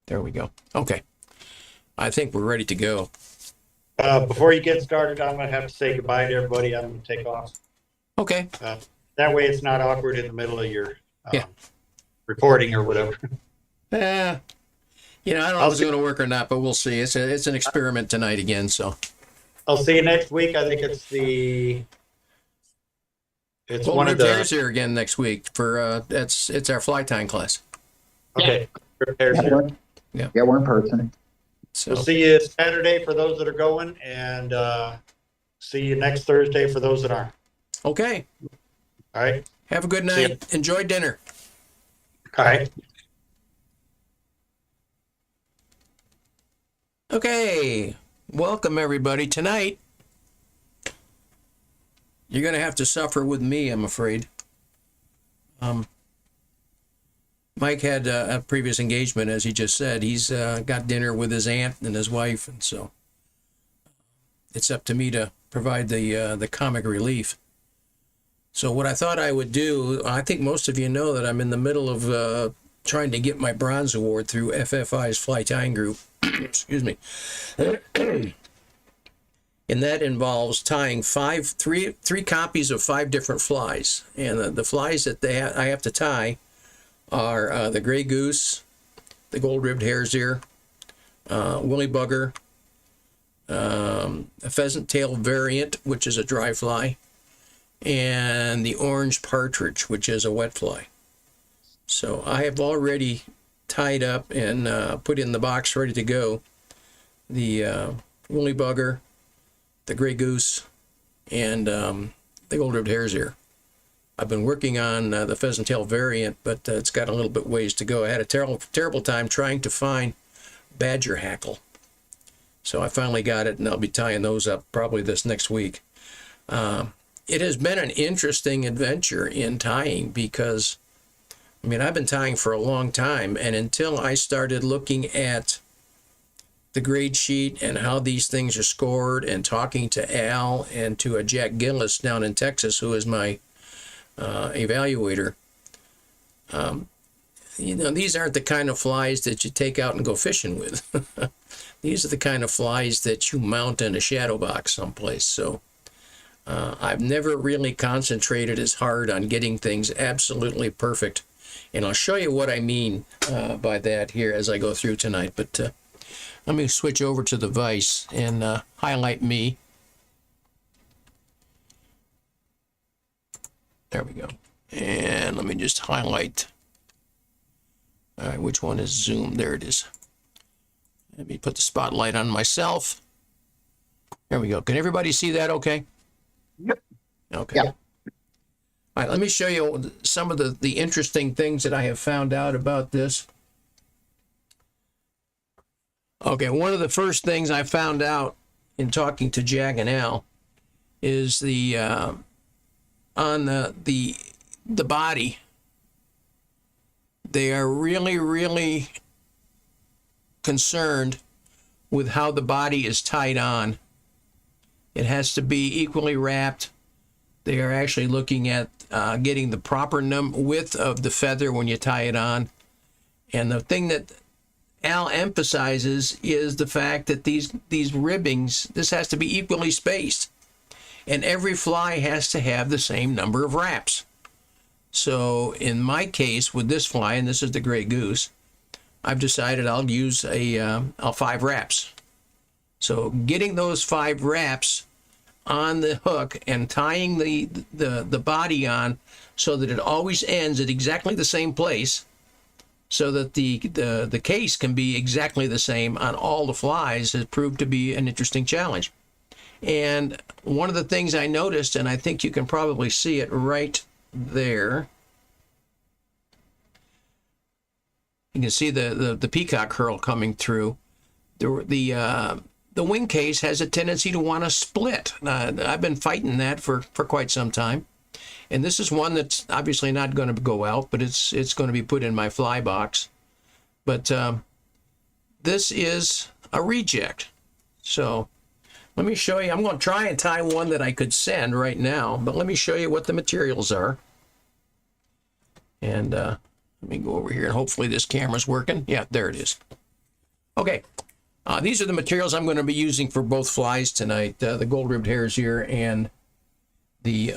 There we go. Okay. I think we're ready to go. Before you get started, I'm going to have to say goodbye to everybody. I'm going to take off. Okay. That way it's not awkward in the middle of your Yeah. reporting or whatever. I don't know if it's going to work or not, but we'll see. It's an experiment tonight again, so. I'll see you next week. I think it's one of Ribbed Hair's the, here again next week for it's our fly tying class. okay. Repairs Yeah, here. we're in person. So We'll see you Saturday for those that are going, and see you next Thursday for those that aren't. okay. All right. Have a good See ya. night. Enjoy dinner. All right. Okay. Welcome everybody. Tonight you're going to have to suffer with me, I'm afraid. Mike had a previous engagement, as he just said. He's got dinner with his aunt and his wife, and so it's up to me to provide the comic relief. So what I thought I would do, I think most of you know that I'm in the middle of trying to get my bronze award through FFI's fly tying group. Excuse me. And that involves tying three copies of 5 different flies. And the flies that I have to tie are the gray goose, the gold-ribbed hare's ear, woolly bugger, a pheasant tail variant, which is a dry fly, and the orange partridge, which is a wet fly. So I have already tied up and put in the box ready to go the woolly bugger, the gray goose, and the gold-ribbed hare's ear. I've been working on the pheasant tail variant, but it's got a little bit ways to go. I had a terrible time trying to find badger hackle. So I finally got it, and I'll be tying those up probably this next week. It has been an interesting adventure in tying because, I've been tying for a long time, and until I started looking at the grade sheet and how these things are scored and talking to Al and to a Jack Gillis down in Texas, who is my evaluator, these aren't the kind of flies that you take out and go fishing with. These are the kind of flies that you mount in a shadow box someplace. So I've never really concentrated as hard on getting things absolutely perfect. And I'll show you what I mean by that here as I go through tonight. But let me switch over to the vise and highlight me. There we go. And let me just highlight. All right, which one is zoom? There it is. Let me put the spotlight on myself. There we go. Can everybody see that okay? Yep. Okay. Yep. All right, let me show you some of the interesting things that I have found out about this. Okay, one of the first things I found out in talking to Jag and Al is on the body, they are really concerned with how the body is tied on. It has to be equally wrapped. They are actually looking at getting the proper width of the feather when you tie it on. And the thing that Al emphasizes is the fact that these ribbings, this has to be equally spaced. And every fly has to have the same number of wraps. So in my case with this fly, and this is the gray goose, I've decided I'll use a 5 wraps. So getting those 5 wraps on the hook and tying the body on so that it always ends at exactly the same place, so that the case can be exactly the same on all the flies, has proved to be an interesting challenge. And one of the things I noticed, and I think you can probably see it right there, you can see the peacock curl coming through. The wing case has a tendency to want to split. I've been fighting that for quite some time. And this is one that's obviously not going to go out, but it's going to be put in my fly box. But this is a reject. So let me show you. I'm going to try and tie one that I could send right now, but let me show you what the materials are. And let me go over here, and hopefully this camera's working. Yeah, there it is. Okay, these are the materials I'm going to be using for both flies tonight, the gold-ribbed hares here and the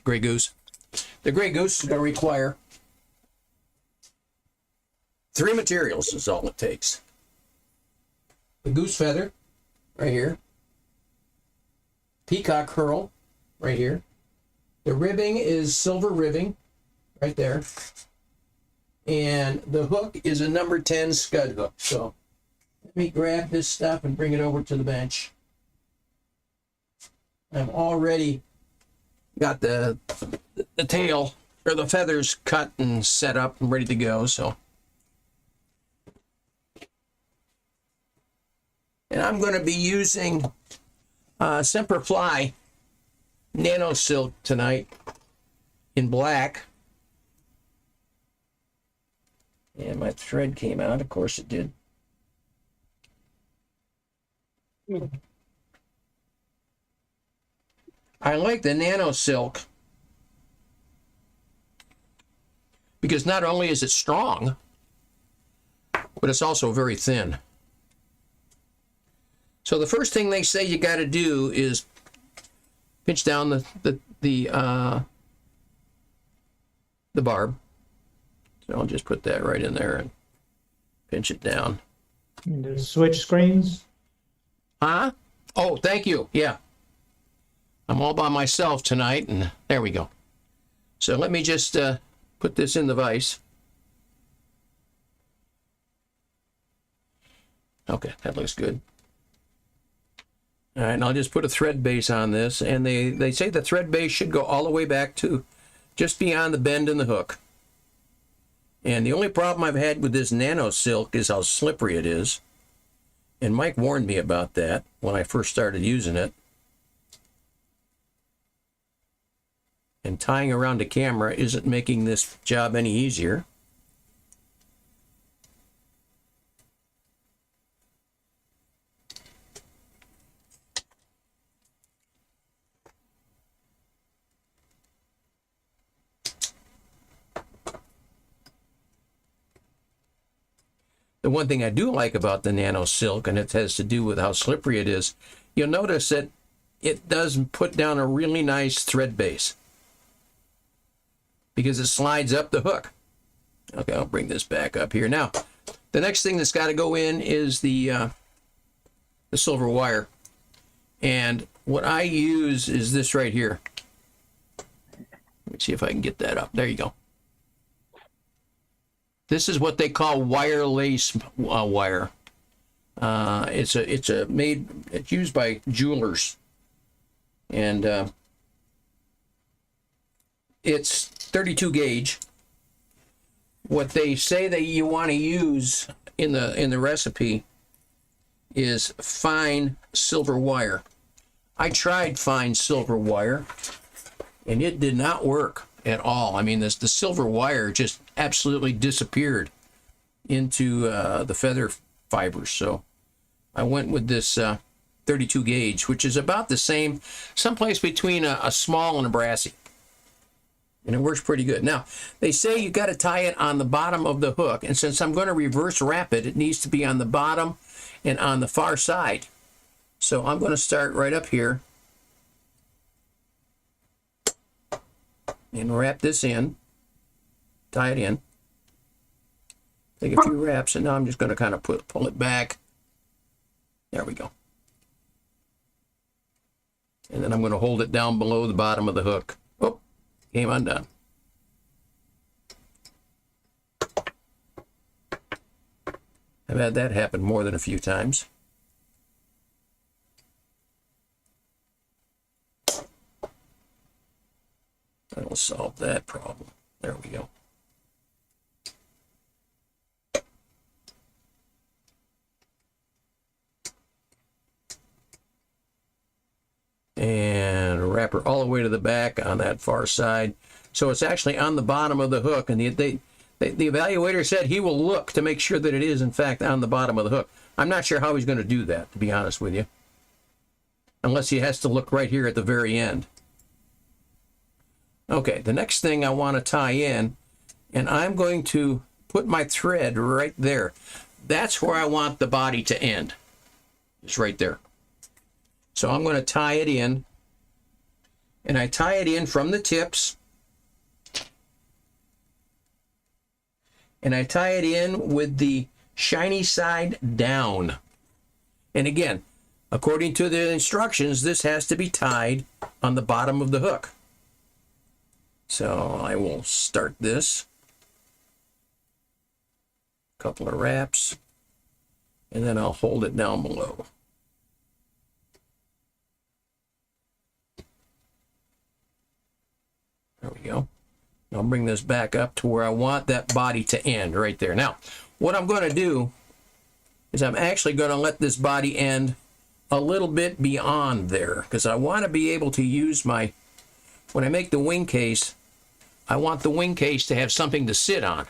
gray goose. The gray goose is going to require 3 materials is all it takes. The goose feather, right here. Peacock curl, right here. The ribbing is silver ribbing, right there. And the hook is a number 10 scud hook. So let me grab this stuff and bring it over to the bench. I've already got the tail or the feathers cut and set up and ready to go. So, and I'm going to be using Semperfli Nano Silk tonight in black. And my thread came out, of course it did. I like the Nano Silk because not only is it strong, but it's also very thin. So the first thing they say you got to do is pinch down the barb. So I'll just put that right in there and pinch it down. And the switch screens. Huh? Oh, thank you. Yeah. I'm all by myself tonight, and there we go. So let me just put this in the vise. Okay, that looks good. All right, and I'll just put a thread base on this, and they say the thread base should go all the way back to just beyond the bend in the hook. And the only problem I've had with this Nano Silk is how slippery it is. And Mike warned me about that when I first started using it. And tying around the camera isn't making this job any easier. The one thing I do like about the Nano Silk, and it has to do with how slippery it is, you'll notice that it does put down a really nice thread base because it slides up the hook. Okay, I'll bring this back up here. Now, the next thing that's got to go in is the silver wire. And what I use is this right here. Let me see if I can get that up. There you go. This is what they call wire lace wire. It's used by jewelers, and it's 32 gauge. What they say that you want to use in the recipe is fine silver wire. I tried fine silver wire, and it did not work at all. I mean, the silver wire just absolutely disappeared into the feather fibers. So I went with this 32 gauge, which is about the same, someplace between a small and a brassy. And it works pretty good. Now, they say you got to tie it on the bottom of the hook. And since I'm going to reverse wrap it, it needs to be on the bottom and on the far side. So I'm going to start right up here and wrap this in, tie it in, take a few wraps, and now I'm just going to kind of pull it back. There we go. And then I'm going to hold it down below the bottom of the hook. Oh, came undone. I've had that happen more than a few times. That'll solve that problem. There we go. And wrap her all the way to the back on that far side. So it's actually on the bottom of the hook, and the evaluator said he will look to make sure that it is, in fact, on the bottom of the hook. I'm not sure how he's going to do that, to be honest with you. Unless he has to look right here at the very end. Okay, the next thing I want to tie in, and I'm going to put my thread right there. that's where I want the body to end. It's right there. So I'm going to tie it in, and I tie it in from the tips, and I tie it in with the shiny side down. And again, according to the instructions, this has to be tied on the bottom of the hook. So I will start this. Couple of wraps, and then I'll hold it down below. There we go. I'll bring this back up to where I want that body to end, right there. Now, what I'm going to do is I'm actually going to let this body end a little bit beyond there, because I want to be able to use my, when I make the wing case, I want the wing case to have something to sit on.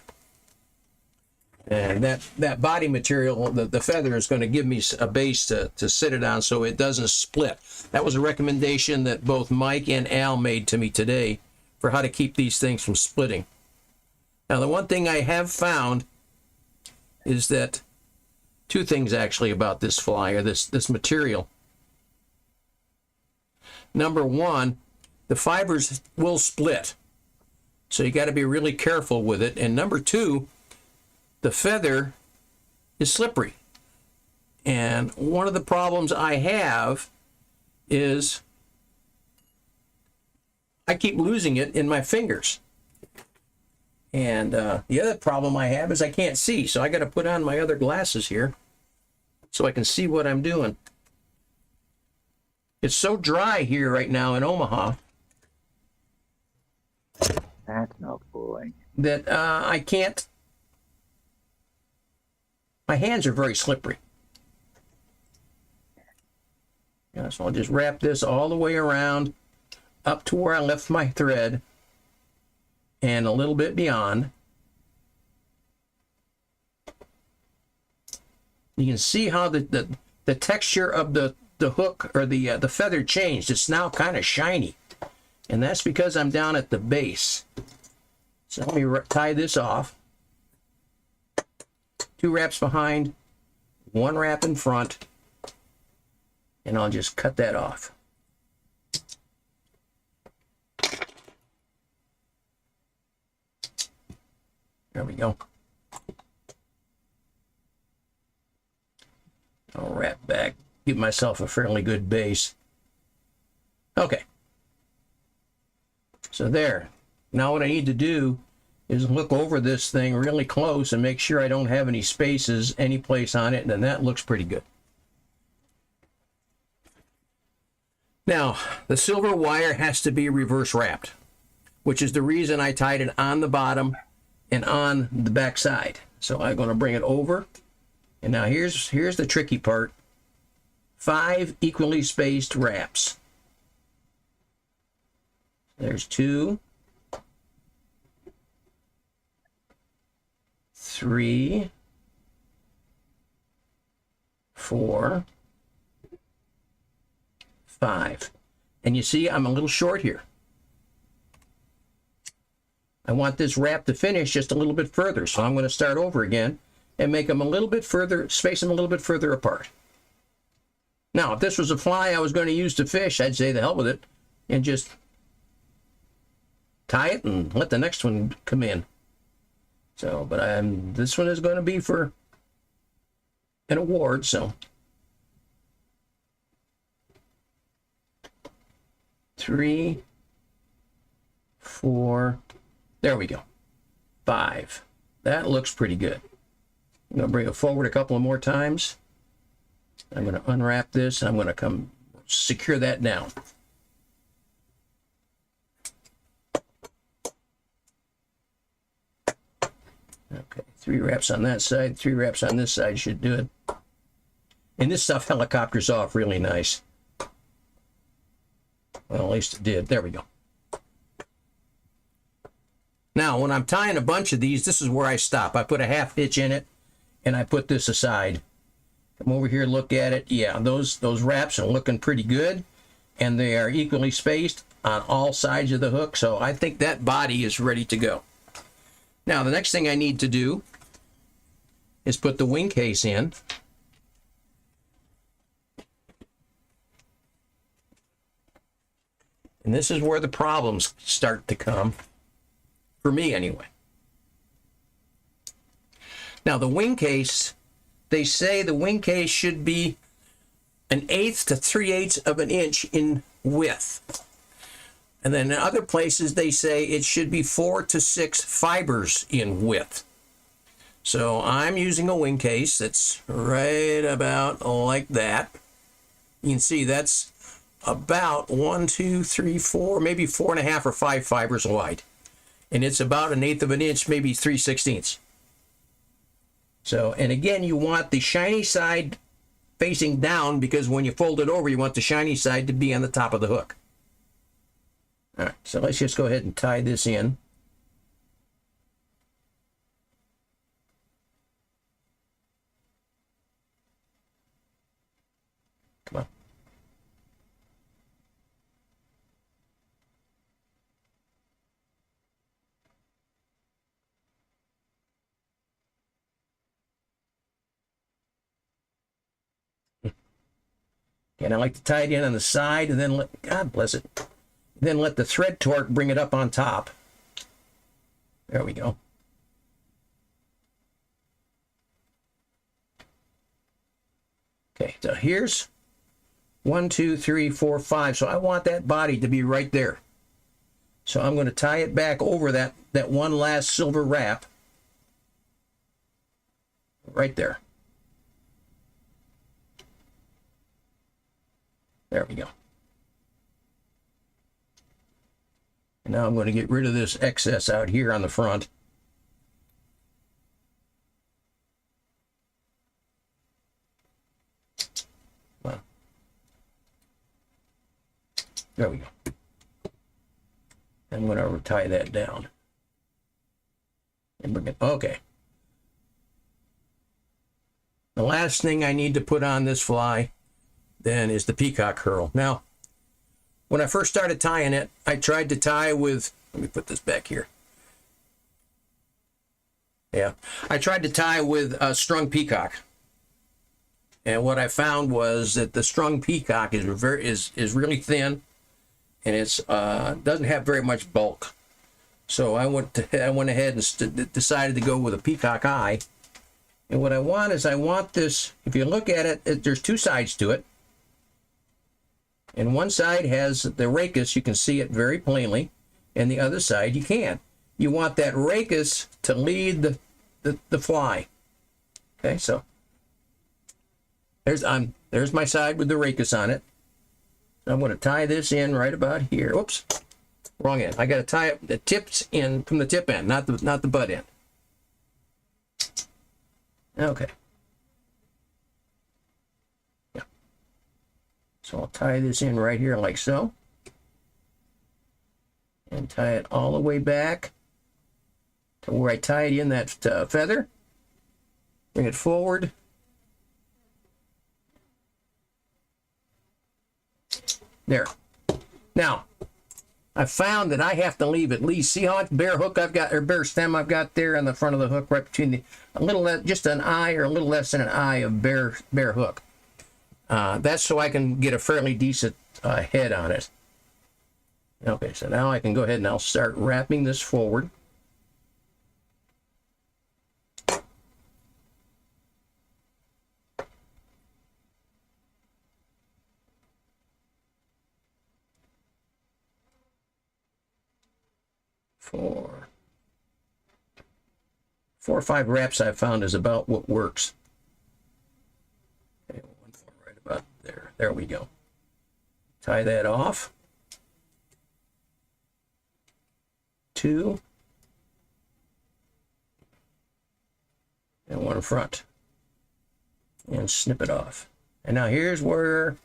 And that body material, the feather, is going to give me a base to sit it on so it doesn't split. That was a recommendation that both Mike and Al made to me today for how to keep these things from splitting. Now, the one thing I have found is that, two things actually about this fly, or this material. Number one, the fibers will split, so you got to be really careful with it. And number two, the feather is slippery. And one of the problems I have is I keep losing it in my fingers. And the other problem I have is I can't see, so I got to put on my other glasses here so I can see what I'm doing. It's so dry here right now in Omaha That's no fooling. that I can't. My hands are very slippery. Yeah, so I'll just wrap this all the way around up to where I left my thread and a little bit beyond. You can see how the texture of the hook, or the feather, changed. It's now kind of shiny, and that's because I'm down at the base. So let me tie this off. 2 wraps behind, 1 wrap in front, and I'll just cut that off. There we go. I'll wrap back, give myself a fairly good base. Okay. So there. Now what I need to do is look over this thing really close and make sure I don't have any spaces any place on it, and then that looks pretty good. Now, the silver wire has to be reverse wrapped, which is the reason I tied it on the bottom and on the back side. So I'm going to bring it over, and now here's the tricky part. 5 equally spaced wraps. There's 2, 3, 4, 5. And you see I'm a little short here. I want this wrap to finish just a little bit further, so I'm going to start over again and make them a little bit further, space them a little bit further apart. Now, if this was a fly I was going to use to fish, I'd say the hell with it and just tie it and let the next one come in. So, but this one is going to be for an award, so. 3, 4, there we go. 5. That looks pretty good. I'm going to bring it forward a couple of more times. I'm going to unwrap this. I'm going to come secure that down. Okay, 3 wraps on that side, 3 wraps on this side should do it. And this stuff helicopters off really nice. Well, at least it did. There we go. Now, when I'm tying a bunch of these, this is where I stop. I put a 1/2 hitch in it, and I put this aside. Come over here, look at it. Yeah, those wraps are looking pretty good, and they are equally spaced on all sides of the hook, so I think that body is ready to go. Now, the next thing I need to do is put the wing case in. And this is where the problems start to come, for me anyway. Now the wing case, they say the wing case should be 1/8 to 3/8 of an inch in width. And then in other places they say it should be 4 to 6 fibers in width. So I'm using a wing case that's right about like that. You can see that's about 1, 2, 3, 4, maybe 4.5 or 5 fibers wide. And it's about 1/8 of an inch, maybe 3/16. So, and again, you want the shiny side facing down, because when you fold it over, you want the shiny side to be on the top of the hook. All right, so let's just go ahead and tie this in. Come on. And I like to tie it in on the side, and then let, God bless it, then let the thread torque bring it up on top. There we go. Okay, so here's 1, 2, 3, 4, 5. So I want that body to be right there. So I'm going to tie it back over that one last silver wrap. Right there. There we go. And now I'm going to get rid of this excess out here on the front. Well, there we go. I'm going to tie that down. And bring it, okay. The last thing I need to put on this fly then is the peacock curl. Now, when I first started tying it, I tried to tie with, let me put this back here. Yeah, I tried to tie with a strung peacock. And what I found was that the strung peacock is really thin, and it's doesn't have very much bulk. So I went ahead and decided to go with a peacock eye. And what I want is, I want this, if you look at it, there's two sides to it. And one side has the rachis, you can see it very plainly, and the other side you can't. You want that rachis to lead the fly. Okay, so there's my side with the rachis on it. I'm going to tie this in right about here. Oops, wrong end. I got to tie it the tips in from the tip end, not the butt end. Okay. Yeah. So I'll tie this in right here like so. And tie it all the way back to where I tied in that feather. Bring it forward. There. Now, I found that I have to leave at least, see how much bare hook I've got, or bare stem I've got there on the front of the hook, right between the, a little less, just an eye or a little less than an eye of bare hook. That's so I can get a fairly decent head on it. Okay, so now I can go ahead and I'll start wrapping this forward. Four or five wraps I've found is about what works. Okay, one more right about there. There we go. Tie that off. Two. And one front. And snip it off. And now here's where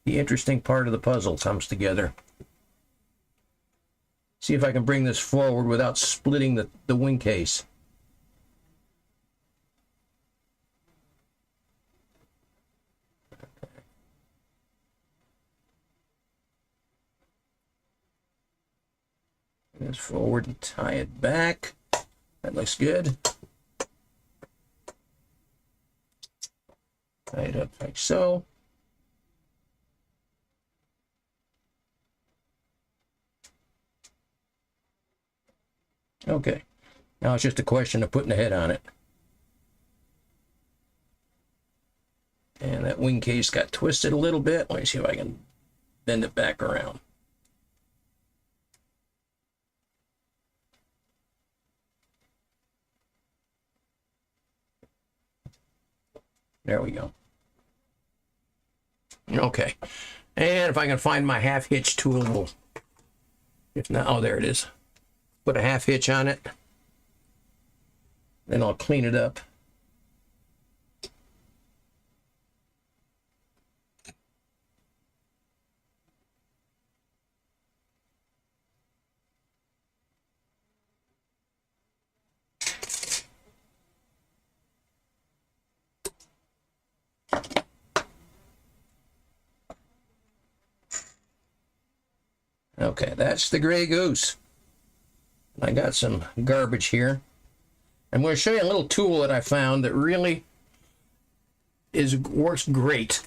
the interesting part of the puzzle comes together. See if I can bring this forward without splitting the wing case. Bring this forward and tie it back. That looks good. Tie it up like so. Okay, now it's just a question of putting the head on it. And that wing case got twisted a little bit. Let me see if I can bend it back around. There we go. Okay, and if I can find my half hitch tool, if not, oh, there it is. Put a half hitch on it, then I'll clean it up. Okay, that's the Gray Goose. I got some garbage here. I'm going to show you a little tool that I found that really works great.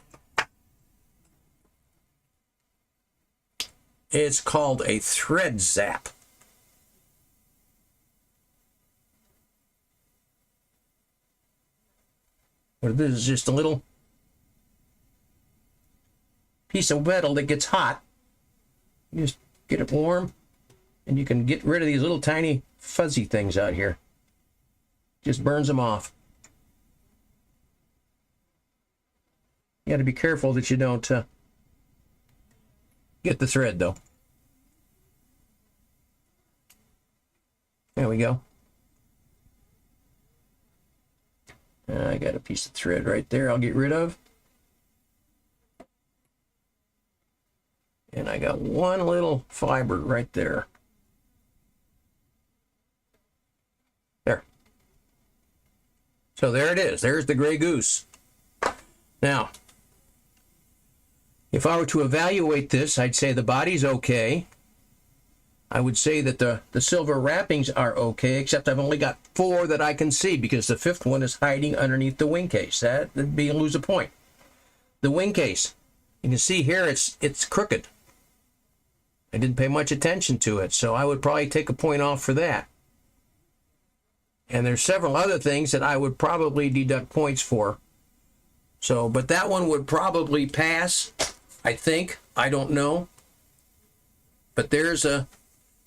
It's called a thread zap. What this is just a little piece of metal that gets hot. You just get it warm, and you can get rid of these little tiny fuzzy things out here. Just burns them off. You got to be careful that you don't get the thread, though. There we go. I got a piece of thread right there I'll get rid of. And I got one little fiber right there. There. So there it is. There's the Gray Goose. Now, if I were to evaluate this, I'd say the body's okay. I would say that the silver wrappings are okay, except I've only got 4 that I can see because the 5th one is hiding underneath the wing case. That'd be lose a point. The wing case, you can see here it's crooked. I didn't pay much attention to it, so I would probably take a point off for that. And there's several other things that I would probably deduct points for. So, but that one would probably pass, I think. I don't know. But there's a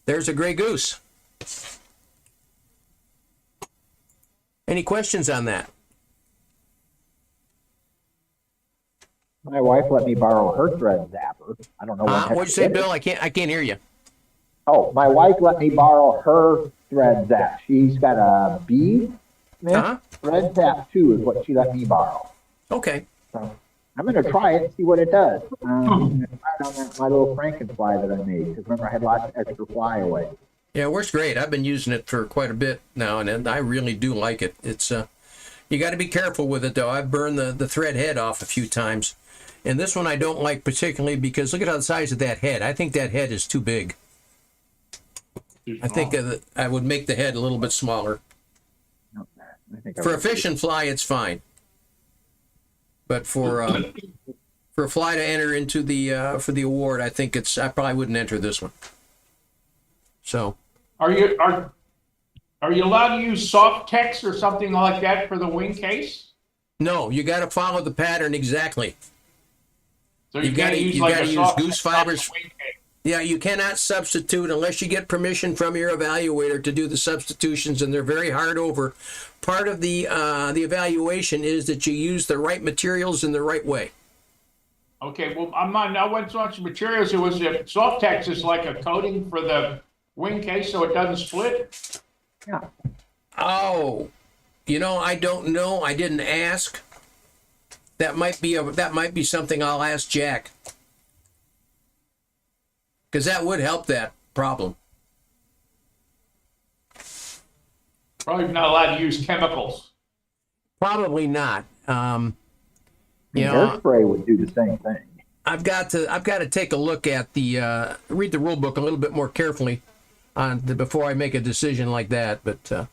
Gray Goose. Any questions on that? My wife let me borrow her thread zapper. I don't know what. What'd you say, Bill? I can't hear you. Oh, my wife let me borrow her thread zap. She's got a B Smith thread zap 2 is what she let me borrow. Okay. So I'm going to try it and see what it does. I'm going to try it on my little Frankenfly that I made because remember I had lots of extra flyaway. Yeah, it works great. I've been using it for quite a bit now, and I really do like it. It's you got to be careful with it though. I've burned the thread head off a few times. And this one I don't like particularly because look at how the size of that head. I think that head is too big. I think I would make the head a little bit smaller. For a fishing fly, it's fine. But for a fly to enter into the for the award, I think I probably wouldn't enter this one. So. Are you allowed to use soft text or something like that for the wing case? No, you got to follow the pattern exactly. So you got to use goose fibers. Yeah, you cannot substitute unless you get permission from your evaluator to do the substitutions, and they're very hard over. Part of the evaluation is that you use the right materials in the right way. Okay, well, I'm not now. What's much materials? It was soft text is like a coating for the wing case, so it doesn't split. Yeah. Oh, I don't know. I didn't ask. That might be something I'll ask Jack. Because that would help that problem. Probably not allowed to use chemicals. Probably not. Hairspray would do the same thing. I've got to take a look at read the rule book a little bit more carefully before I make a decision like that. But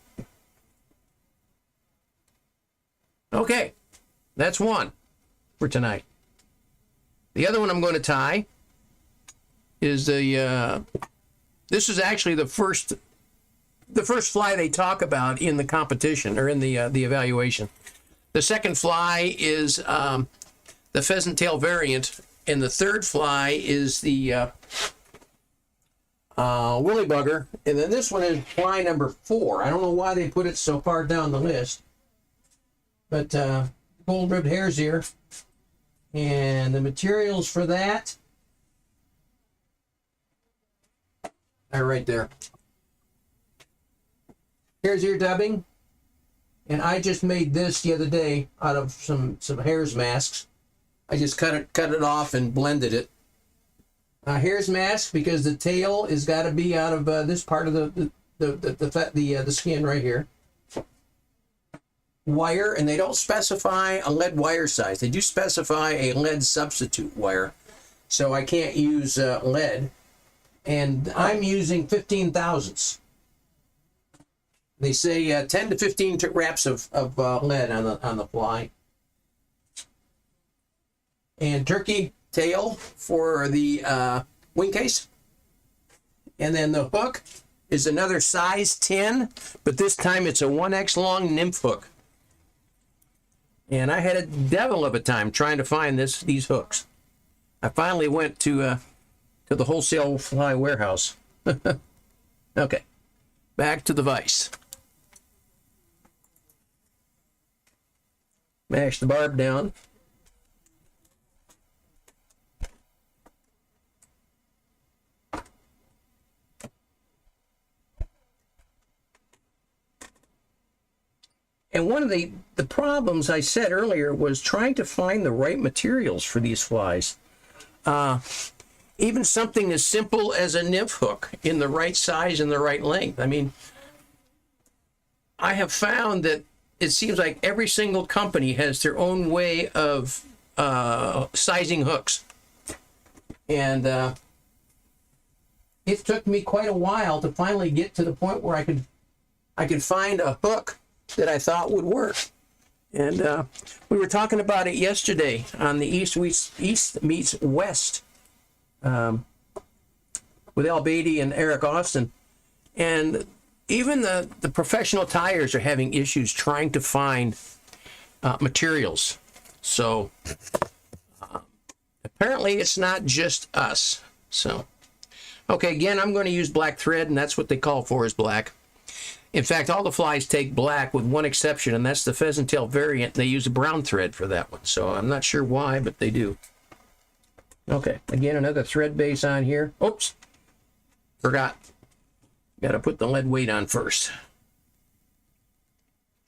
okay, that's one. for tonight. The other one I'm going to tie is this is actually the first fly they talk about in the competition or in the evaluation. The second fly is the pheasant tail variant, and the third fly is the woolly bugger, and then this one is fly number 4. I don't know why they put it so far down the list, but gold-ribbed hare's ear, and the materials for that are right there. Hare's ear dubbing, and I just made this the other day out of some hare's masks. I just cut it off and blended it. Hare's mask, because the tail has got to be out of this part of the skin right here. Wire, and they don't specify a lead wire size. They do specify a lead substitute wire, so I can't use lead. And I'm using 15 thousandths. They say 10 to 15 wraps of lead on the fly. And turkey tail for the wing case. And then the hook is another size 10, but this time it's a 1X long nymph hook. And I had a devil of a time trying to find these hooks. I finally went to the wholesale fly warehouse. Okay, back to the vise. Mash the barb down. And one of the problems I said earlier was trying to find the right materials for these flies. Even something as simple as a nymph hook in the right size and the right length. I mean, I have found that it seems like every single company has their own way of sizing hooks. And it took me quite a while to finally get to the point where I could find a hook that I thought would work. And we were talking about it yesterday on the East Meets West with Al Beatty and Eric Austin. And even the professional tiers are having issues trying to find materials. So apparently it's not just us. So, okay, again, I'm going to use black thread, and that's what they call for, is black. In fact, all the flies take black with one exception, and that's the pheasant tail variant. They use a brown thread for that one, so I'm not sure why, but they do. Okay, again, another thread base on here. Oops, forgot. Got to put the lead weight on first.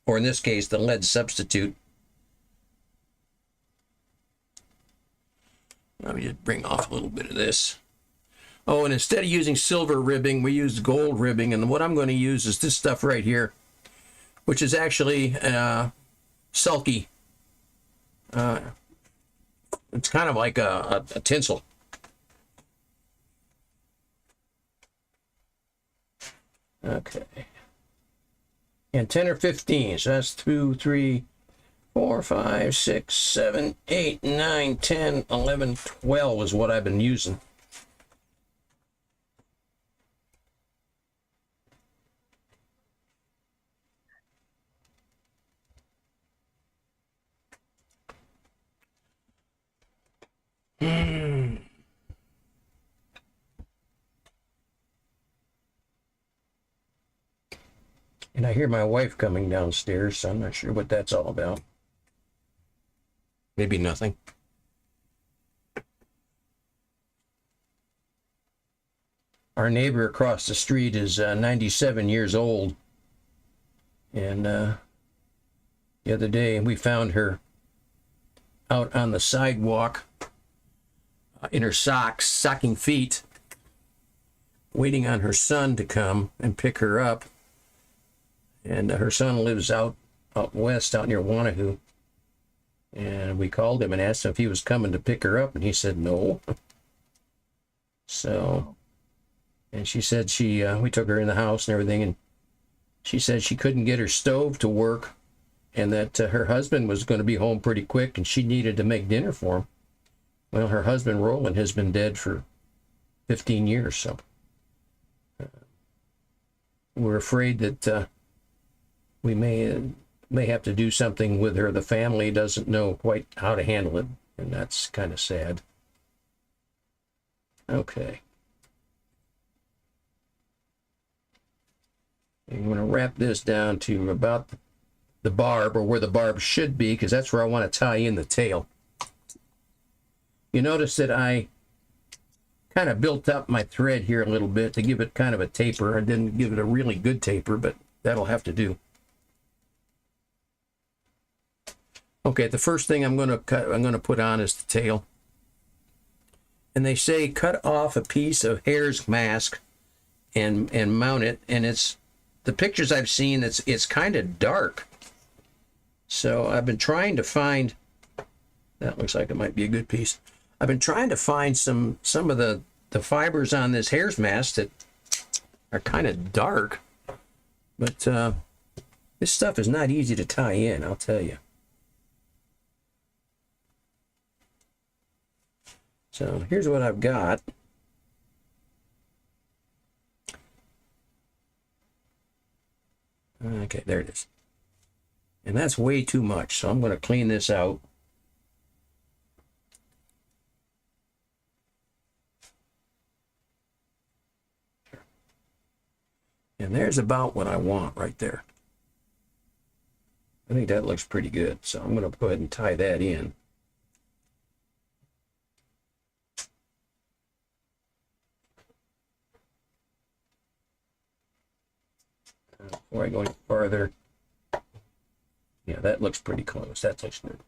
Or in this case, the lead substitute. Let me just bring off a little bit of this. Oh, and instead of using silver ribbing, we used gold ribbing. And what I'm going to use is this stuff right here, which is actually sulky. It's kind of like a tinsel. Okay. And 10 or 15. So that's 2, 3, 4, 5, 6, 7, 8, 9, 10, 11, 12 is what I've been using. And I hear my wife coming downstairs, so I'm not sure what that's all about. Maybe nothing. Our neighbor across the street is 97 years old. And the other day we found her out on the sidewalk in her socks, stocking feet, waiting on her son to come and pick her up. And her son lives out west, out near Wanahoo. And we called him and asked him if he was coming to pick her up, and he said no. So, and she said we took her in the house and everything, and she said she couldn't get her stove to work and that her husband was going to be home pretty quick and she needed to make dinner for him. Well, her husband, Roland, has been dead for 15 years, so we're afraid that we may have to do something with her. The family doesn't know quite how to handle it, and that's kind of sad. Okay. I'm going to wrap this down to about the barb, or where the barb should be, because that's where I want to tie in the tail. You notice that I kind of built up my thread here a little bit to give it kind of a taper. I didn't give it a really good taper, but that'll have to do. Okay, the first thing I'm going to put on is the tail. And they say cut off a piece of hare's mask and mount it, and it's the pictures I've seen, it's kind of dark. So I've been trying to find, that looks like it might be a good piece. I've been trying to find some of the fibers on this hare's mask that are kind of dark, but this stuff is not easy to tie in, I'll tell you. So here's what I've got. Okay, there it is. And that's way too much, so I'm going to clean this out. And there's about what I want right there. I think that looks pretty good, so I'm going to go ahead and tie that in. Before I go any farther, yeah, that looks pretty close. That looks good.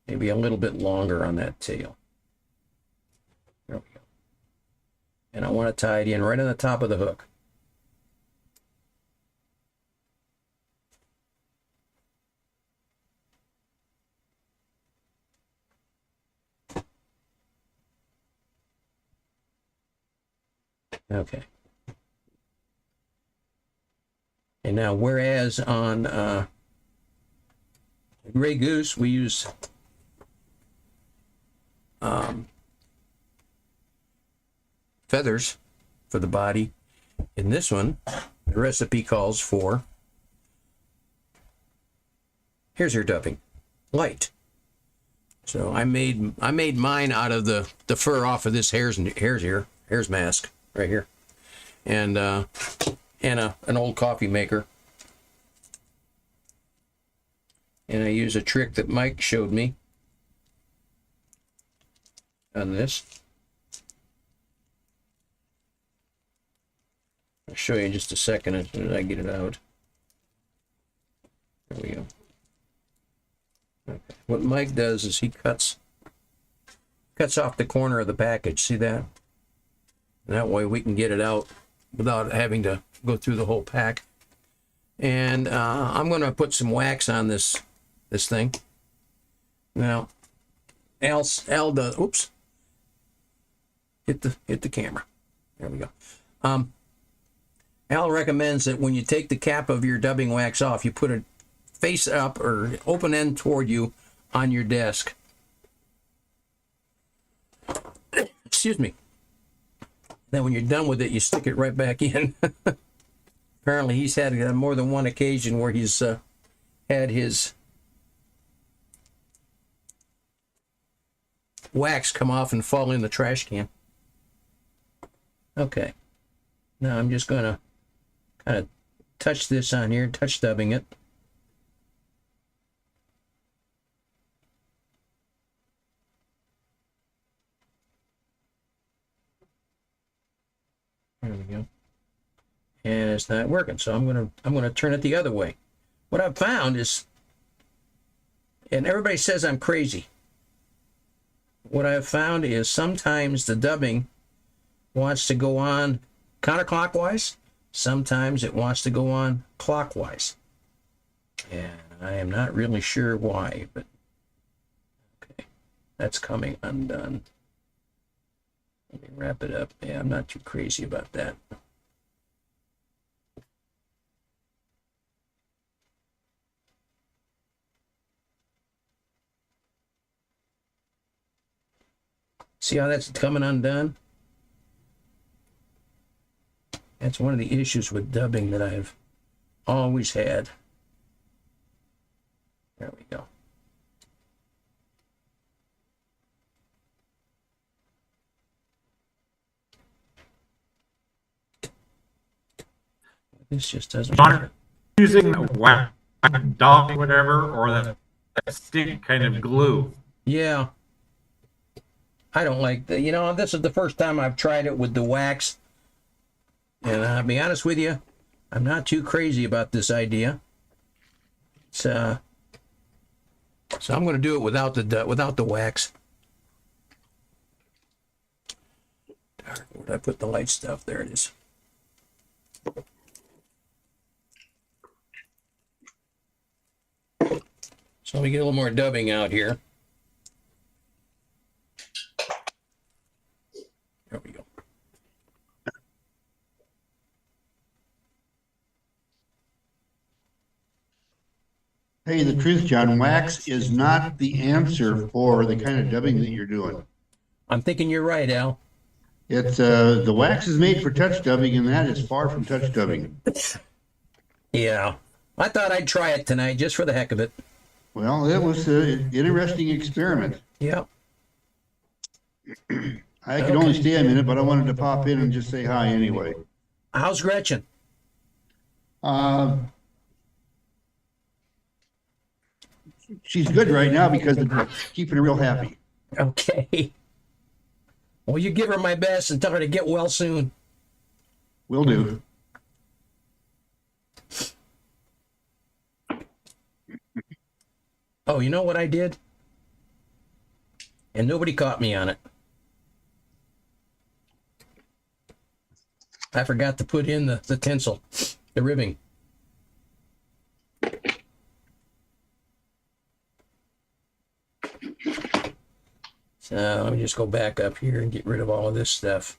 Maybe a little bit longer on that tail. There we go. And I want to tie it in right on the top of the hook. Okay. And now, whereas on Gray Goose, we use feathers for the body. In this one, the recipe calls for, here's her dubbing, light. So I made mine out of the fur off of this hare's mask right here, and an old coffee maker. And I use a trick that Mike showed me on this. I'll show you in just a second as soon as I get it out. There we go. Okay. What Mike does is he cuts off the corner of the package. See that? And that way we can get it out without having to go through the whole pack. And I'm going to put some wax on this thing. Now, Al does. Oops. Hit the camera. There we go. Al recommends that when you take the cap of your dubbing wax off, you put it face up or open end toward you on your desk. Excuse me. Then when you're done with it, you stick it right back in. Apparently he's had more than one occasion where he's had his wax come off and fall in the trash can. Okay. Now I'm just going to kind of touch this on here, touch dubbing it. There we go. And it's not working, so I'm gonna turn it the other way. What I've found is, and everybody says I'm crazy, what I've found is sometimes the dubbing wants to go on counterclockwise, sometimes it wants to go on clockwise. And I am not really sure why, but okay, that's coming undone. Let me wrap it up. Yeah, I'm not too crazy about that. See how that's coming undone? That's one of the issues with dubbing that I've always had. There we go. This just doesn't work. Using the wax dog, whatever, or that stick kind of glue. Yeah. I don't like the, this is the first time I've tried it with the wax. And I'll be honest with you, I'm not too crazy about this idea. So I'm going to do it without the wax. Darn, where did I put the light stuff? There it is. So let me get a little more dubbing out here. There we go. Tell you the truth, John, wax is not the answer for the kind of dubbing that you're doing. I'm thinking you're right, Al. It's the wax is made for touch dubbing, and that is far from touch dubbing. Yeah. I thought I'd try it tonight just for the heck of it. Well, it was an interesting experiment. Yep. I could only stay a minute, but I wanted to pop in and just say hi anyway. How's Gretchen? She's good right now because they're keeping her real happy. Okay. Well, you give her my best and tell her to get well soon. Will do. Oh, you know what I did? And nobody caught me on it. I forgot to put in the tinsel, the ribbing. So let me just go back up here and get rid of all of this stuff.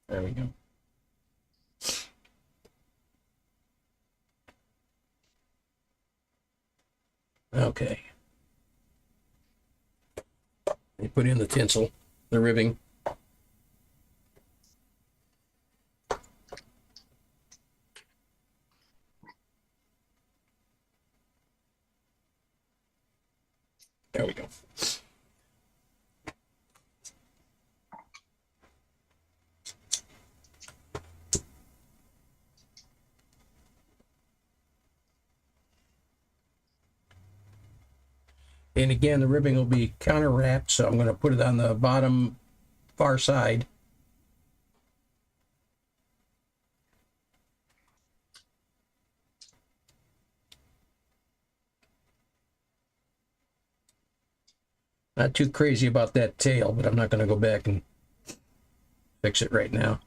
There we go. Okay. You put in the tinsel, the ribbing. There we go. And again, the ribbing will be counter wrapped, so I'm going to put it on the bottom far side. Not too crazy about that tail, but I'm not going to go back and fix it right now.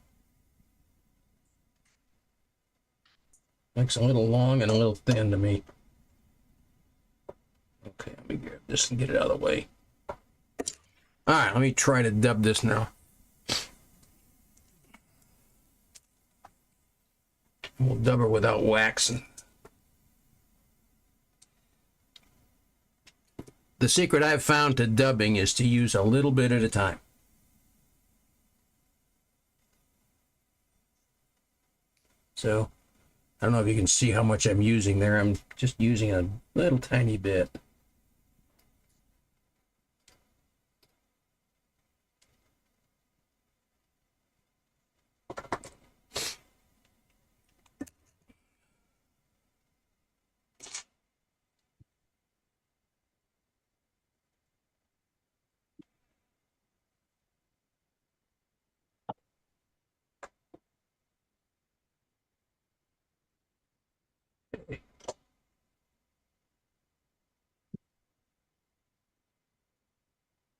Looks a little long and a little thin to me. Okay, let me grab this and get it out of the way. All right, let me try to dub this now. We'll dub her without waxing. The secret I've found to dubbing is to use a little bit at a time. So, I don't know if you can see how much I'm using there. I'm just using a little tiny bit.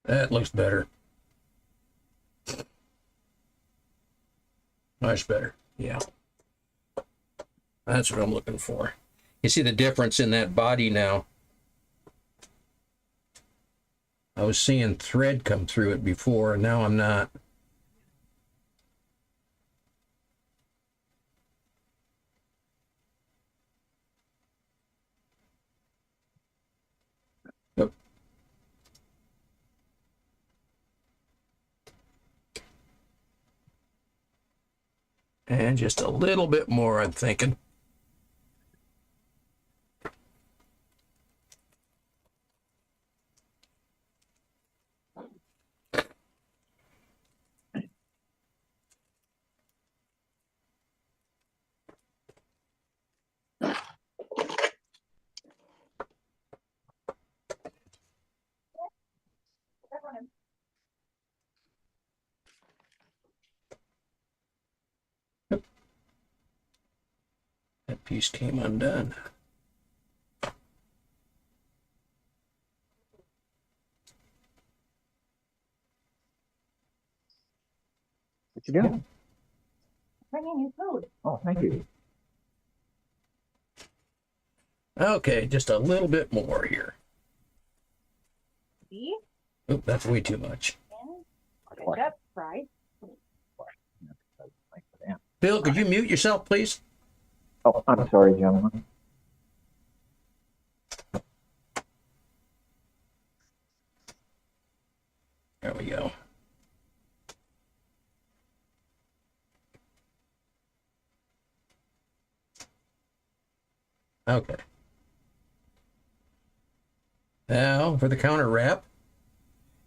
That looks better. Much better. Yeah. That's what I'm looking for. You see the difference in that body now. I was seeing thread come through it before, and now I'm not. And just a little bit more, I'm thinking. That piece came undone. What you doing? Bringing you food. Oh, thank you. Okay, just a little bit more here. Beef Oop, that's way too much. and ketchup fried. Bill, could you mute yourself, please? Oh, I'm sorry, gentlemen. There we go. Okay. Now for the counter wrap.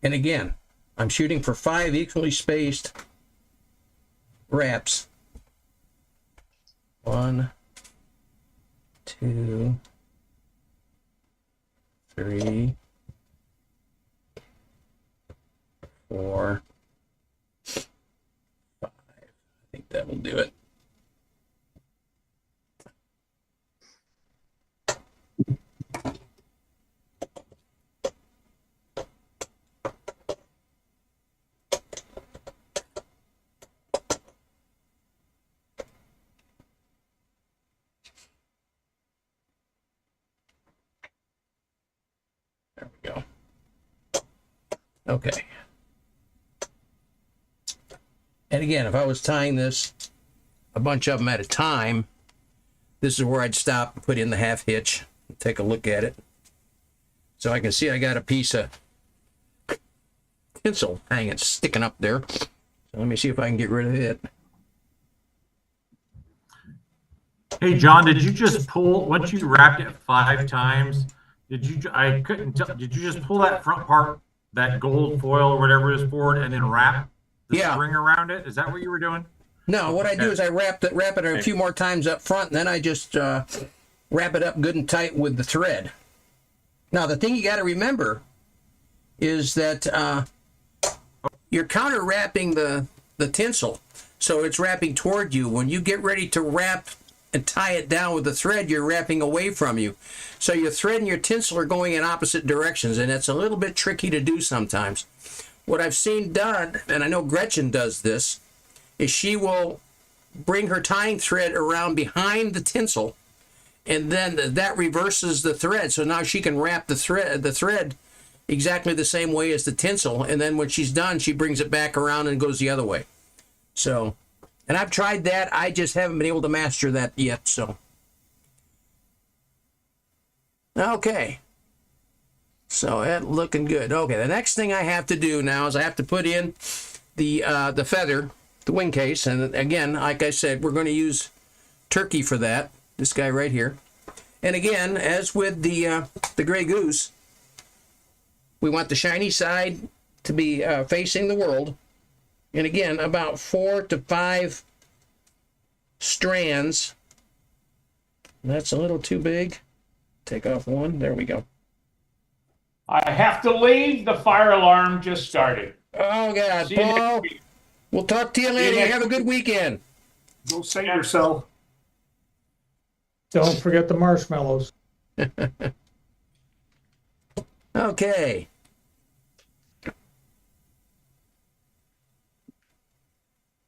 And again, I'm shooting for 5 equally spaced wraps. 1, 2, 3, 4, 5. I think that will do it. There we go. Okay. And again, if I was tying this, a bunch of them at a time, this is where I'd stop and put in the half hitch and take a look at it. So I can see I got a piece of tinsel hanging, sticking up there. So let me see if I can get rid of it. Hey, John, did you just pull, once you wrapped it 5 times, I couldn't tell, did you just pull that front part, that gold foil or whatever it is forward and then wrap the Yeah. string around it? Is that what you were doing? No, what I do is I wrap it a few more times up front, and then I just wrap it up good and tight with the thread. Now, the thing you got to remember is that you're counter wrapping the tinsel, so it's wrapping toward you. When you get ready to wrap and tie it down with the thread, you're wrapping away from you. So your thread and your tinsel are going in opposite directions, and it's a little bit tricky to do sometimes. What I've seen done, and I know Gretchen does this, is she will bring her tying thread around behind the tinsel, and then that reverses the thread. So now she can wrap the thread exactly the same way as the tinsel, and then when she's done, she brings it back around and goes the other way. So, and I've tried that. I just haven't been able to master that yet. So, okay. So that looking good. Okay, the next thing I have to do now is I have to put in the feather, the wing case, and again, like I said, we're going to use turkey for that. This guy right here. And again, as with the gray goose, we want the shiny side to be facing the world. And again, about 4 to 5 strands. That's a little too big. Take off one. There we go. I have to leave. The fire alarm just started. Oh, God, See you next Paul. week. We'll talk to you you later. next Have a good weekend. Go save yourself. Don't forget the marshmallows. Okay.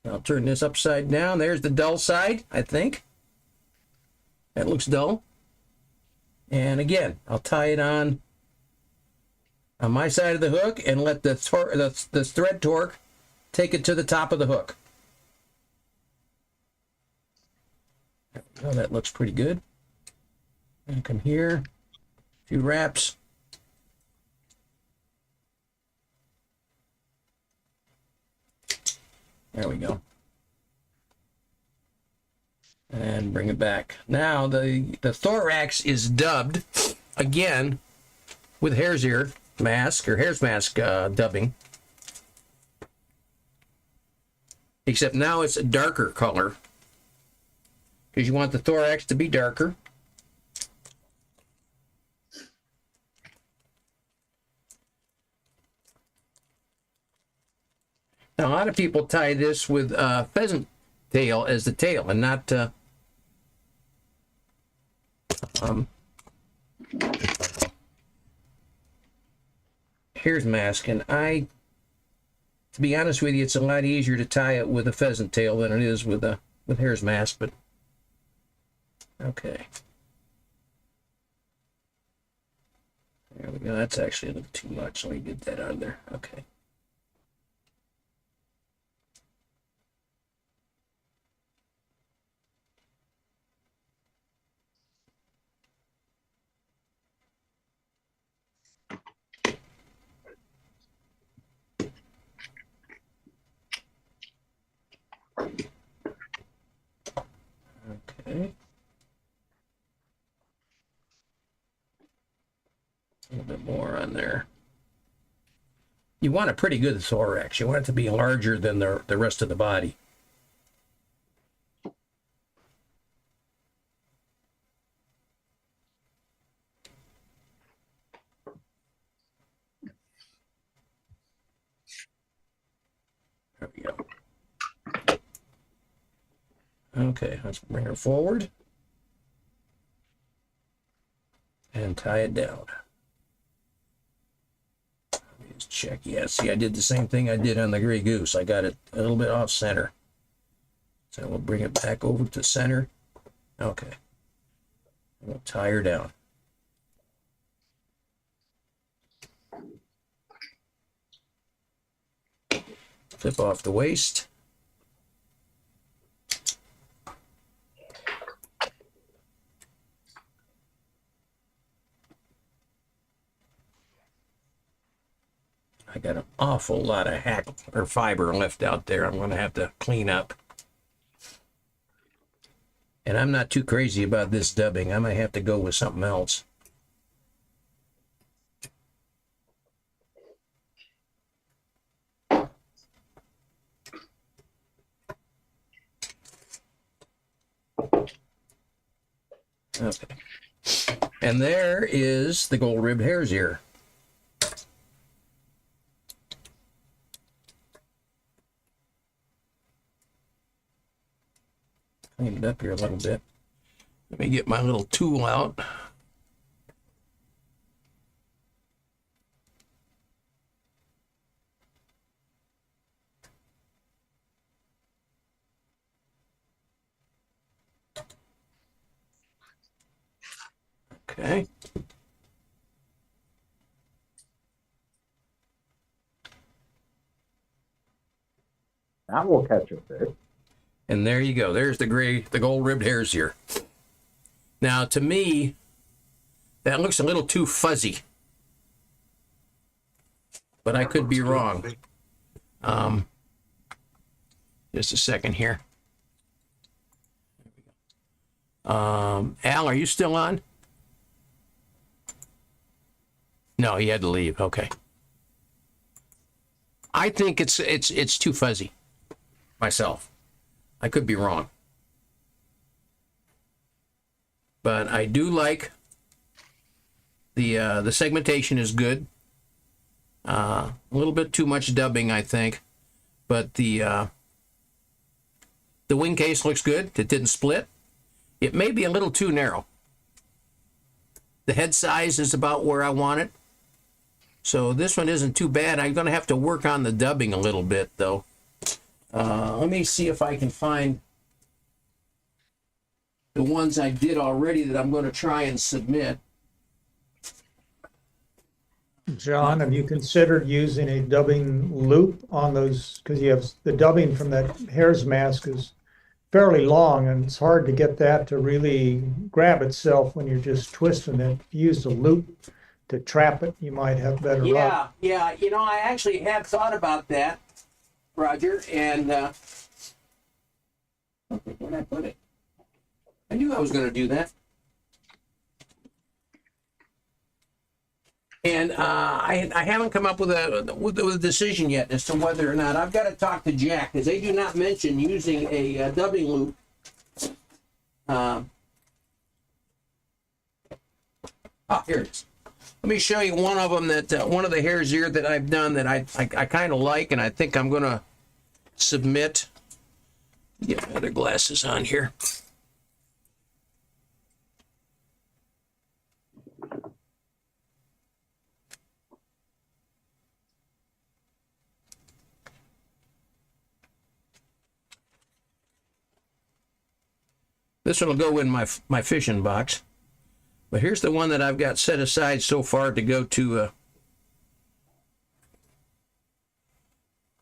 I'll turn this upside down. There's the dull side, I think. That looks dull. And again, I'll tie it on my side of the hook and let the thread torque take it to the top of the hook. Oh, that looks pretty good. And come here, a few wraps. There we go. And bring it back. Now the thorax is dubbed again with hare's ear mask or hare's mask dubbing. Except now it's a darker color because you want the thorax to be darker. Now a lot of people tie this with pheasant tail as the tail and not hare's mask. And to be honest with you, it's a lot easier to tie it with a pheasant tail than it is with hare's mask. But okay, there we go. That's actually a little too much. Let me get that out of there. Okay. Okay. A little bit more on there. You want a pretty good thorax. You want it to be larger than the rest of the body. There we go. Okay, let's bring her forward and tie it down. Let me just check. Yeah, see, I did the same thing I did on the gray goose. I got it a little bit off center. So we'll bring it back over to center. Okay. We'll tie her down. Flip off the waist. I got an awful lot of hack or fiber left out there I'm going to have to clean up. And I'm not too crazy about this dubbing. I might have to go with something else. Okay. And there is the gold ribbed hare's ear. Clean it up here a little bit. Let me get my little tool out. Okay. That will catch a fish. And there you go. There's the gold ribbed hare's ear. Now, to me, that looks a little too fuzzy. But I could be wrong. Just a second here. Al, are you still on? No, he had to leave. Okay. I think it's too fuzzy myself. I could be wrong. But I do like the segmentation is good. A little bit too much dubbing, I think. But the wing case looks good. It didn't split. It may be a little too narrow. The head size is about where I want it. So this one isn't too bad. I'm going to have to work on the dubbing a little bit, though. Let me see if I can find the ones I did already that I'm going to try and submit. John, have you considered using a dubbing loop on those? Because you have the dubbing from that hare's mask is fairly long, and it's hard to get that to really grab itself when you're just twisting it. If you use a loop to trap it, you might have better luck. Yeah. You know, I actually have thought about that, Roger, and where'd I put it? I knew I was going to do that. And I haven't come up with a decision yet as to whether or not I've got to talk to Jack, because they do not mention using a dubbing loop. Here it is. Let me show you one of them that one of the hairs here that I've done that I kind of like, and I think I'm going to submit. Get my other glasses on here. This one will go in my fishing box. But here's the one that I've got set aside so far to go to.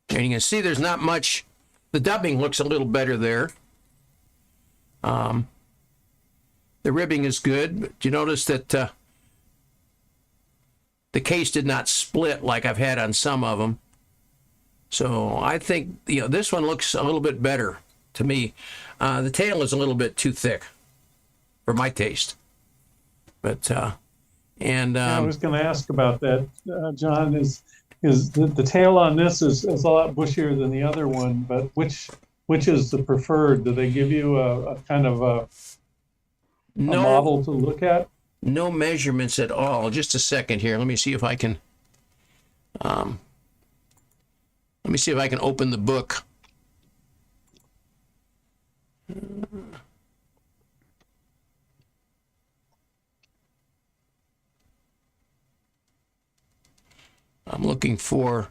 And you can see there's not much. The dubbing looks a little better there. The ribbing is good. But you notice that the case did not split like I've had on some of them. So I think this one looks a little bit better to me. The tail is a little bit too thick for my taste. But I was going to ask about that, John. Is the tail on this is a lot bushier than the other one? But which is the preferred? Do they give you a kind of a model to look at? No measurements at all. Just a second here. Let me see if I can. Let me see if I can open the book. I'm looking for.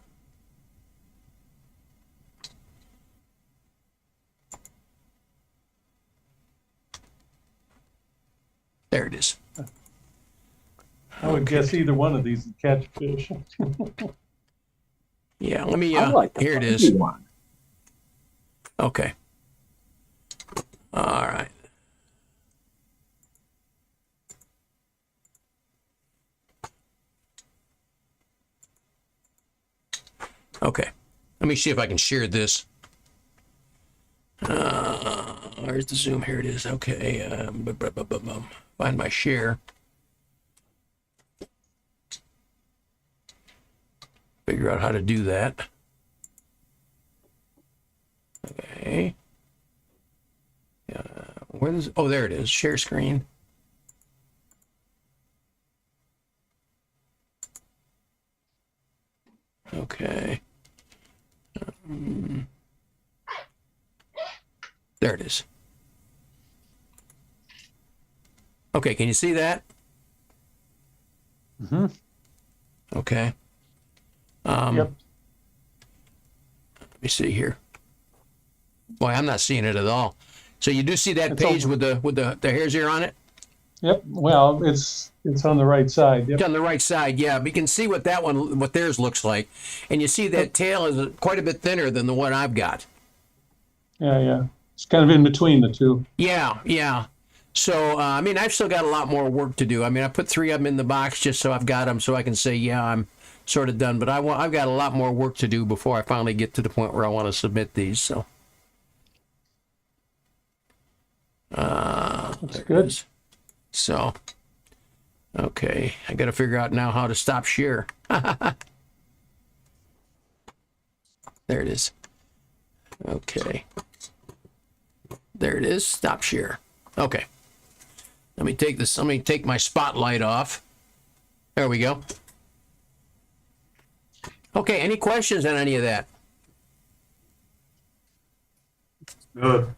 There it is. I would guess either one of these would catch fish. Yeah, let me. I like the here it fuzzy is. one. Okay. All right. Okay. Let me see if I can share this. Where's the zoom? Here it is. Okay. Find my share. Figure out how to do that. Okay. Oh, there it is. Share screen. Okay. There it is. Okay, can you see that? Mm-hmm. Okay. Yep. Let me see here. Boy, I'm not seeing it at all. So you do see that It's page over. with the hairs here on it? Yep. Well, it's on the right side. Yep. It's on the right side, yeah. But you can see what theirs looks like. And you see that tail is quite a bit thinner than the one I've got. Yeah. It's kind of in between the two. Yeah. So, I mean, I've still got a lot more work to do. I mean, I put 3 of them in the box just so I've got them so I can say, yeah, I'm sort of done. But I've got a lot more work to do before I finally get to the point where I want to submit these. So, That's good. So, okay, I got to figure out now how to stop share. There it is. Okay. There it is. Stop share. Okay. Let me take this. Let me take my spotlight off. There we go. Okay. Any questions on any of that? Good.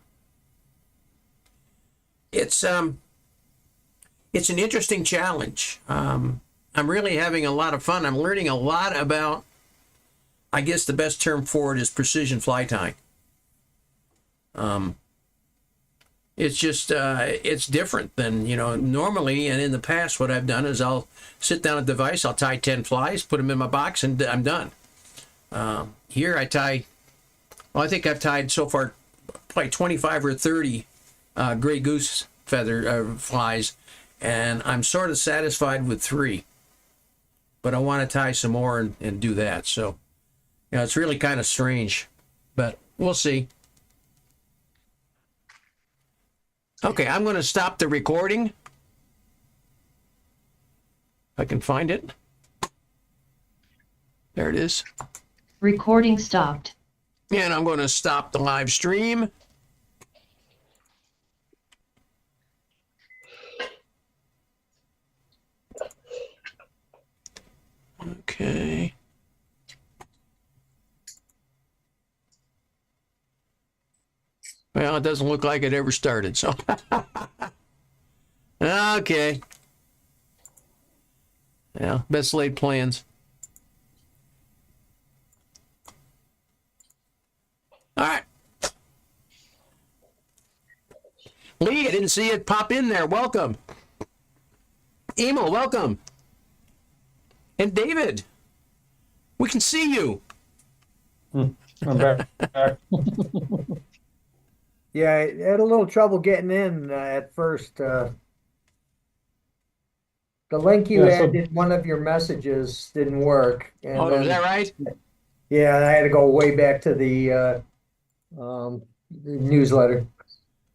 It's an interesting challenge. I'm really having a lot of fun. I'm learning a lot about, I guess the best term for it is precision fly tying. It's just, it's different than, normally, and in the past, what I've done is I'll sit down a device, I'll tie 10 flies, put them in my box, and I'm done. Here I I think I've tied so far probably 25 or 30 gray goose feather flies, and I'm sort of satisfied with 3. But I want to tie some more and do that. So, it's really kind of strange, but we'll see. Okay, I'm going to stop the recording. If I can find it. There it is. Recording stopped. And I'm going to stop the live stream. Okay. Well, it doesn't look like it ever started, so. Okay. Yeah, best laid plans. All right. Lee, I didn't see it pop in there. Welcome. Emil, welcome. And David, we can see you. I'm back. Yeah, I had a little trouble getting in at first. The link you Yeah, so- had in one of your messages didn't work. And Oh, then, is that right? yeah, I had to go way back to the newsletter.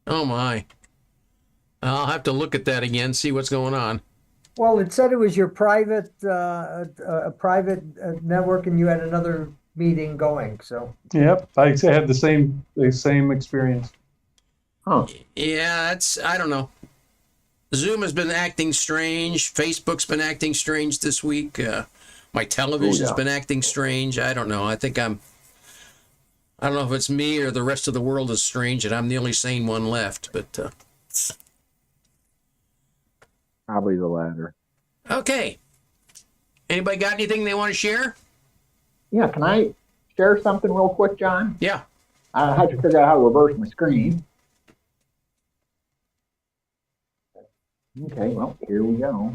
Oh, my. I'll have to look at that again, see what's going on. Well, it said it was your private, a private network, and you had another meeting going. So Yep, I had the same experience. Huh. Yeah, I don't know. Zoom has been acting strange. Facebook's been acting strange this week. My television's been acting strange. I don't know. I don't know if it's me or the rest of the world is strange and I'm the only sane one left, but Probably the latter. okay. Anybody got anything they want to share? Yeah, can I share something real quick, John? Yeah. I had to figure out how to reverse my screen. Okay, well, here we go.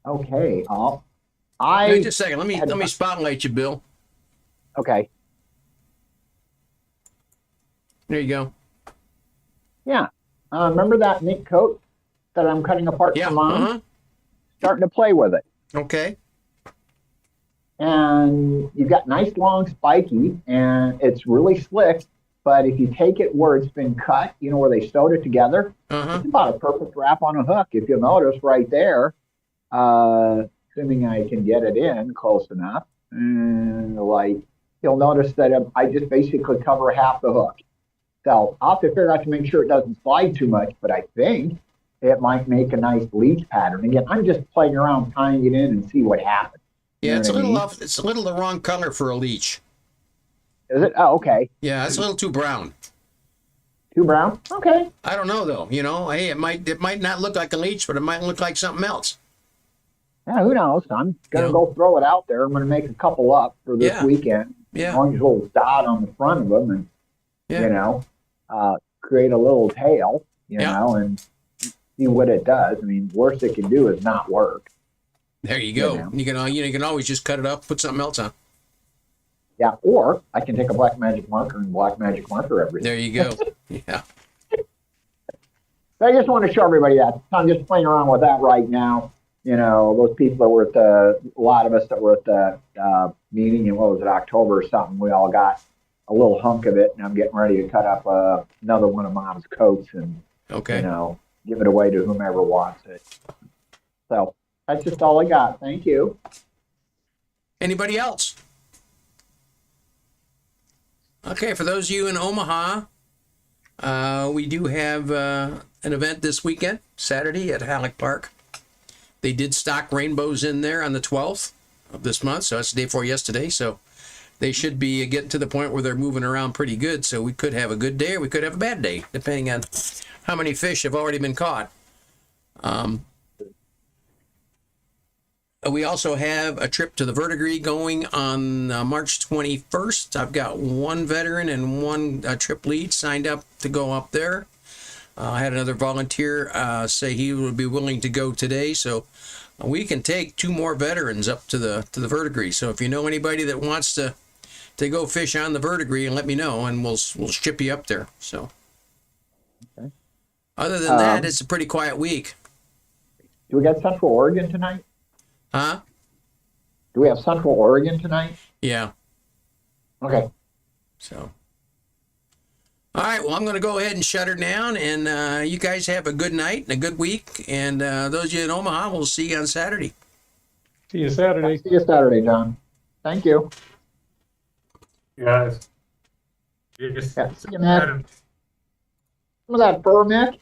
Okay, Wait just a second. Let me spotlight you, Bill. okay, There you go. yeah. Remember that mink coat that I'm cutting apart Yeah. for Mom? Starting to play with it. Okay. And you've got nice long spiky, and it's really slick. But if you take it where it's been cut, you know, where they sewed it together, it's about a perfect wrap on a hook. If you'll notice right there, assuming I can get it in close enough, like you'll notice that I just basically cover half the hook. So I'll have to figure out to make sure it doesn't slide too much, but I think it might make a nice leech pattern. Again, I'm just playing around tying it in and see what happens. Yeah, You it's a know what I little mean? off. It's a little the wrong color for a leech. Is it? Oh, okay. Yeah, it's a little too brown. Too brown? Okay. I don't know though. You know, hey, it might not look like a leech, but it might look like something else. Yeah, who knows? I'm gonna Yeah. go throw it out there. I'm gonna make a couple up for this Yeah. weekend. Yeah. As long as a little dot on the front of them, and Yeah. you know, create a little tail, you Yeah. know, and see what it does. I mean, worst it can do is not work. There you go. Yeah. You can always just cut it up, put something else on. Yeah, or I can take a black magic marker and black magic marker everything. There you go. Yeah. But I just want to show everybody that. I'm just playing around with that right now. You know, those people that were at a lot of us that were at the meeting in, what was it, October or something, we all got a little hunk of it, and I'm getting ready to cut up another one of Mom's coats and, Okay. you know, give it away to whomever wants it. So that's just all I got. Thank you. Anybody else? Okay, for those of you in Omaha, we do have an event this weekend, Saturday at Halleck Park. They did stock rainbows in there on the 12th of this month, so that's the day before yesterday. So they should be getting to the point where they're moving around pretty good. So we could have a good day or we could have a bad day, depending on how many fish have already been caught. We also have a trip to the Verdigris going on March 21st. I've got one veteran and one trip lead signed up to go up there. I had another volunteer say he would be willing to go today, so we can take two more veterans up to the Verdigris. So if you know anybody that wants to go fish on the Verdigris, let me know, and we'll ship you up there. So, Okay. Other than that, it's a pretty quiet week. Do we got Central Oregon tonight? Huh? Do we have Central Oregon tonight? Yeah. Okay. So, All right, well, I'm going to go ahead and shut her down, and you guys have a good night and a good week. And those of you in Omaha, we'll see you on Saturday. See you Saturday. See you Saturday, John. Thank you. Yes. Yes. Yeah, see you, Matt. Some of that fur, Mick?